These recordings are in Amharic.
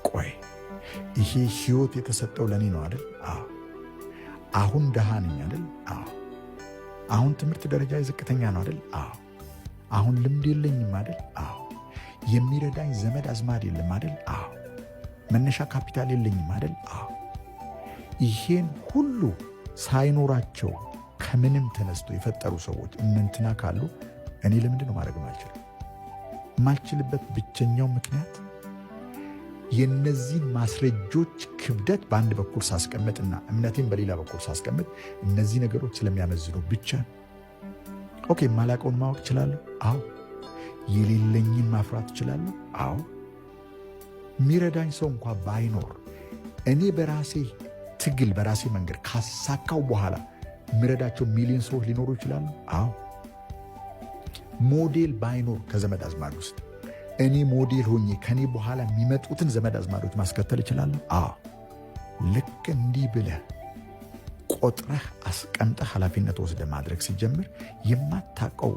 ቆይ ይሄ ህይወት የተሰጠው ለኔ ነው አይደል? አዎ። አሁን ደሃ ነኝ አይደል? አዎ። አሁን ትምህርት ደረጃ ዝቅተኛ ነው አይደል? አዎ። አሁን ልምድ የለኝም አይደል? አዎ። የሚረዳኝ ዘመድ አዝማድ የለም አይደል? አዎ። መነሻ ካፒታል የለኝም አይደል? አዎ። ይሄን ሁሉ ሳይኖራቸው ከምንም ተነስቶ የፈጠሩ ሰዎች እንንትና ካሉ እኔ ለምንድን ነው ማድረግ ማልችልበት ብቸኛው ምክንያት የነዚህ ማስረጆች ክብደት በአንድ በኩል ሳስቀምጥና እምነቴን በሌላ በኩል ሳስቀምጥ እነዚህ ነገሮች ስለሚያመዝኑ ብቻ። ኦኬ፣ ማላቀውን ማወቅ እችላለሁ። አዎ። የሌለኝን ማፍራት እችላለሁ። አዎ። የሚረዳኝ ሰው እንኳ ባይኖር እኔ በራሴ ትግል በራሴ መንገድ ካሳካው በኋላ የሚረዳቸው ሚሊዮን ሰዎች ሊኖሩ ይችላሉ። አዎ። ሞዴል ባይኖር ከዘመድ አዝማድ ውስጥ እኔ ሞዴል ሆኜ ከኔ በኋላ የሚመጡትን ዘመድ አዝማዶች ማስከተል እችላለሁ። አዎ። ልክ እንዲህ ብለህ ቆጥረህ አስቀምጠህ ኃላፊነት ወስደህ ማድረግ ሲጀምር የማታውቀው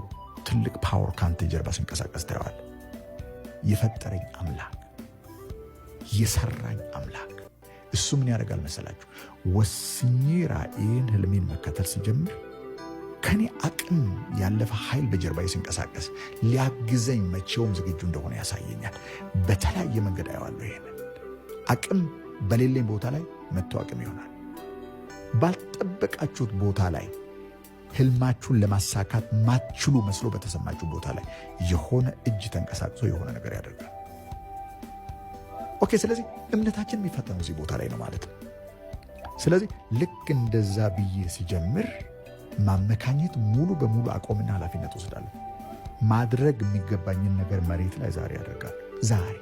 ትልቅ ፓወር ካንተ ጀርባ ሲንቀሳቀስ ታየዋለህ። የፈጠረኝ አምላክ፣ የሰራኝ አምላክ እሱ ምን ያደርጋል መሰላችሁ? ወስኜ ራእይን ህልሜን መከተል ሲጀምር ከኔ አቅም ያለፈ ኃይል በጀርባዬ ሲንቀሳቀስ ሊያግዘኝ መቼውም ዝግጁ እንደሆነ ያሳየኛል። በተለያየ መንገድ አየዋለሁ። ይሄንን አቅም በሌለኝ ቦታ ላይ መጥቶ አቅም ይሆናል። ባልጠበቃችሁት ቦታ ላይ ህልማችሁን ለማሳካት ማትችሉ መስሎ በተሰማችሁ ቦታ ላይ የሆነ እጅ ተንቀሳቅሶ የሆነ ነገር ያደርጋል። ኦኬ፣ ስለዚህ እምነታችን የሚፈተነው እዚህ ቦታ ላይ ነው ማለት ነው። ስለዚህ ልክ እንደዛ ብዬ ሲጀምር ማመካኘት ሙሉ በሙሉ አቆምና ኃላፊነት ወስዳለሁ። ማድረግ የሚገባኝን ነገር መሬት ላይ ዛሬ ያደርጋል። ዛሬ